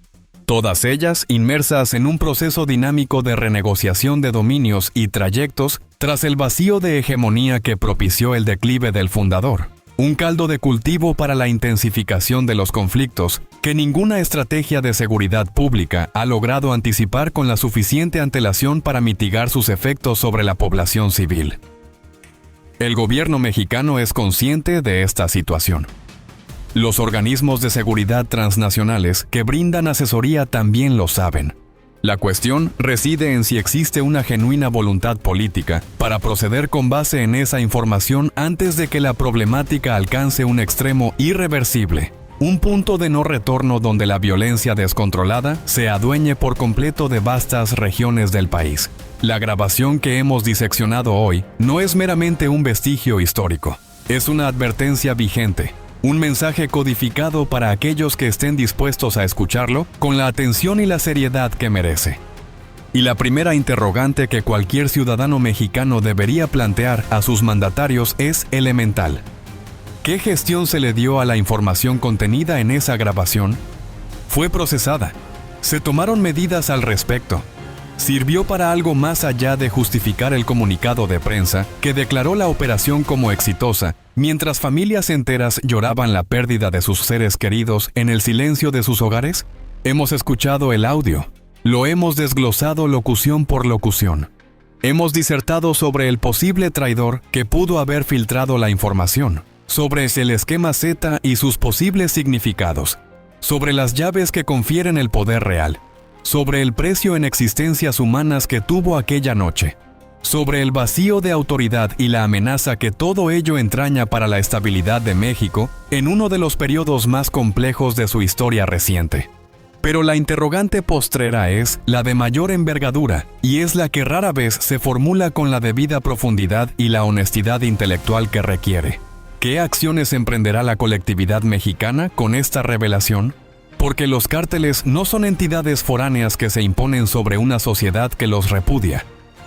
Todas ellas inmersas en un proceso dinámico de renegociación de dominios y trayectos tras el vacío de hegemonía que propició el declive del fundador. Un caldo de cultivo para la intensificación de los conflictos que ninguna estrategia de seguridad pública ha logrado anticipar con la suficiente antelación para mitigar sus efectos sobre la población civil. El gobierno mexicano es consciente de esta situación. Los organismos de seguridad transnacionales que brindan asesoría también lo saben. La cuestión reside en si existe una genuina voluntad política para proceder con base en esa información antes de que la problemática alcance un extremo irreversible, un punto de no retorno donde la violencia descontrolada se adueñe por completo de vastas regiones del país. La grabación que hemos diseccionado hoy no es meramente un vestigio histórico, es una advertencia vigente. Un mensaje codificado para aquellos que estén dispuestos a escucharlo con la atención y la seriedad que merece. Y la primera interrogante que cualquier ciudadano mexicano debería plantear a sus mandatarios es elemental. ¿Qué gestión se le dio a la información contenida en esa grabación? ¿Fue procesada? ¿Se tomaron medidas al respecto? ¿Sirvió para algo más allá de justificar el comunicado de prensa que declaró la operación como exitosa, mientras familias enteras lloraban la pérdida de sus seres queridos en el silencio de sus hogares? Hemos escuchado el audio, lo hemos desglosado locución por locución. Hemos disertado sobre el posible traidor que pudo haber filtrado la información, sobre el esquema Z y sus posibles significados, sobre las llaves que confieren el poder real, sobre el precio en existencias humanas que tuvo aquella noche, sobre el vacío de autoridad y la amenaza que todo ello entraña para la estabilidad de México en uno de los periodos más complejos de su historia reciente. Pero la interrogante postrera es la de mayor envergadura y es la que rara vez se formula con la debida profundidad y la honestidad intelectual que requiere. ¿Qué acciones emprenderá la colectividad mexicana con esta revelación? Porque los cárteles no son entidades foráneas que se imponen sobre una sociedad que los repudia.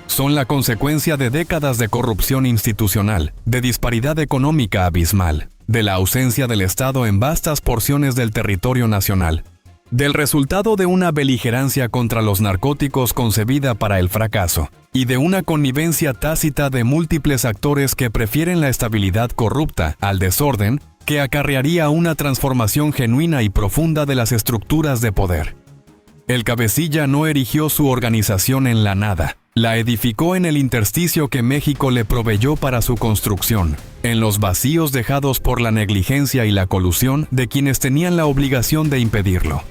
Son la consecuencia de décadas de corrupción institucional, de disparidad económica abismal, de la ausencia del Estado en vastas porciones del territorio nacional, del resultado de una beligerancia contra los narcóticos concebida para el fracaso, y de una connivencia tácita de múltiples actores que prefieren la estabilidad corrupta al desorden, que acarrearía una transformación genuina y profunda de las estructuras de poder. El cabecilla no erigió su organización en la nada, la edificó en el intersticio que México le proveyó para su construcción, en los vacíos dejados por la negligencia y la colusión de quienes tenían la obligación de impedirlo.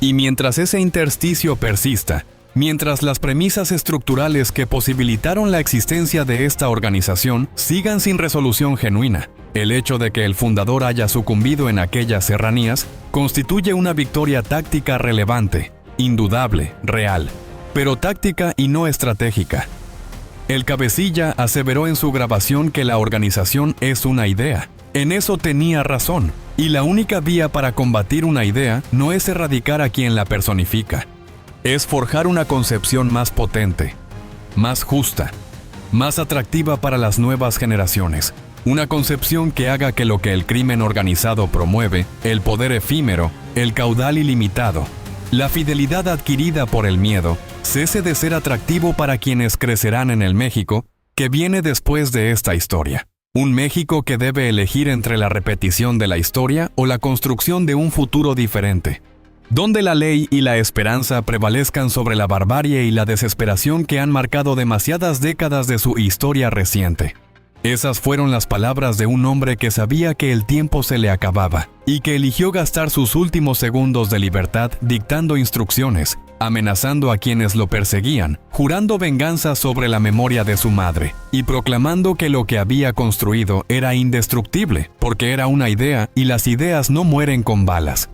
Y mientras ese intersticio persista, mientras las premisas estructurales que posibilitaron la existencia de esta organización sigan sin resolución genuina, el hecho de que el fundador haya sucumbido en aquellas serranías constituye una victoria táctica relevante, indudable, real, pero táctica y no estratégica. El cabecilla aseveró en su grabación que la organización es una idea. En eso tenía razón, y la única vía para combatir una idea no es erradicar a quien la personifica. Es forjar una concepción más potente, más justa, más atractiva para las nuevas generaciones. Una concepción que haga que lo que el crimen organizado promueve, el poder efímero, el caudal ilimitado, la fidelidad adquirida por el miedo, cese de ser atractivo para quienes crecerán en el México que viene después de esta historia. Un México que debe elegir entre la repetición de la historia o la construcción de un futuro diferente, donde la ley y la esperanza prevalezcan sobre la barbarie y la desesperación que han marcado demasiadas décadas de su historia reciente. Esas fueron las palabras de un hombre que sabía que el tiempo se le acababa y que eligió gastar sus últimos segundos de libertad dictando instrucciones, amenazando a quienes lo perseguían, jurando venganza sobre la memoria de su madre y proclamando que lo que había construido era indestructible porque era una idea y las ideas no mueren con balas.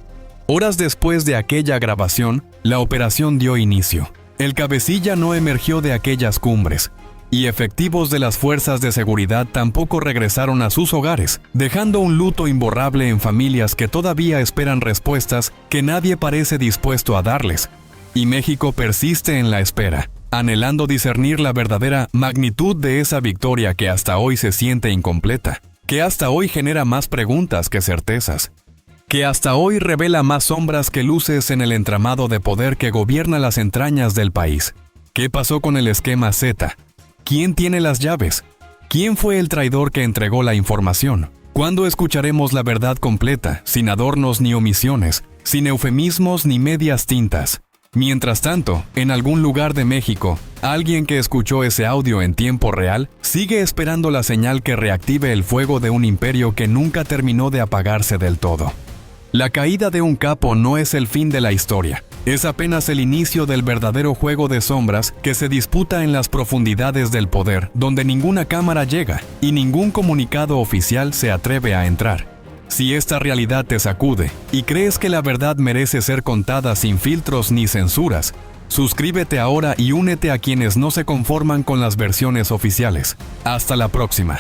Horas después de aquella grabación, la operación dio inicio. El cabecilla no emergió de aquellas cumbres, y efectivos de las fuerzas de seguridad tampoco regresaron a sus hogares, dejando un luto imborrable en familias que todavía esperan respuestas que nadie parece dispuesto a darles. Y México persiste en la espera, anhelando discernir la verdadera magnitud de esa victoria que hasta hoy se siente incompleta, que hasta hoy genera más preguntas que certezas, que hasta hoy revela más sombras que luces en el entramado de poder que gobierna las entrañas del país. ¿Qué pasó con el esquema Z? ¿Quién tiene las llaves? ¿Quién fue el traidor que entregó la información? ¿Cuándo escucharemos la verdad completa, sin adornos ni omisiones, sin eufemismos ni medias tintas? Mientras tanto, en algún lugar de México, alguien que escuchó ese audio en tiempo real sigue esperando la señal que reactive el fuego de un imperio que nunca terminó de apagarse del todo. La caída de un capo no es el fin de la historia, es apenas el inicio del verdadero juego de sombras que se disputa en las profundidades del poder, donde ninguna cámara llega y ningún comunicado oficial se atreve a entrar. Si esta realidad te sacude y crees que la verdad merece ser contada sin filtros ni censuras, suscríbete ahora y únete a quienes no se conforman con las versiones oficiales. Hasta la próxima.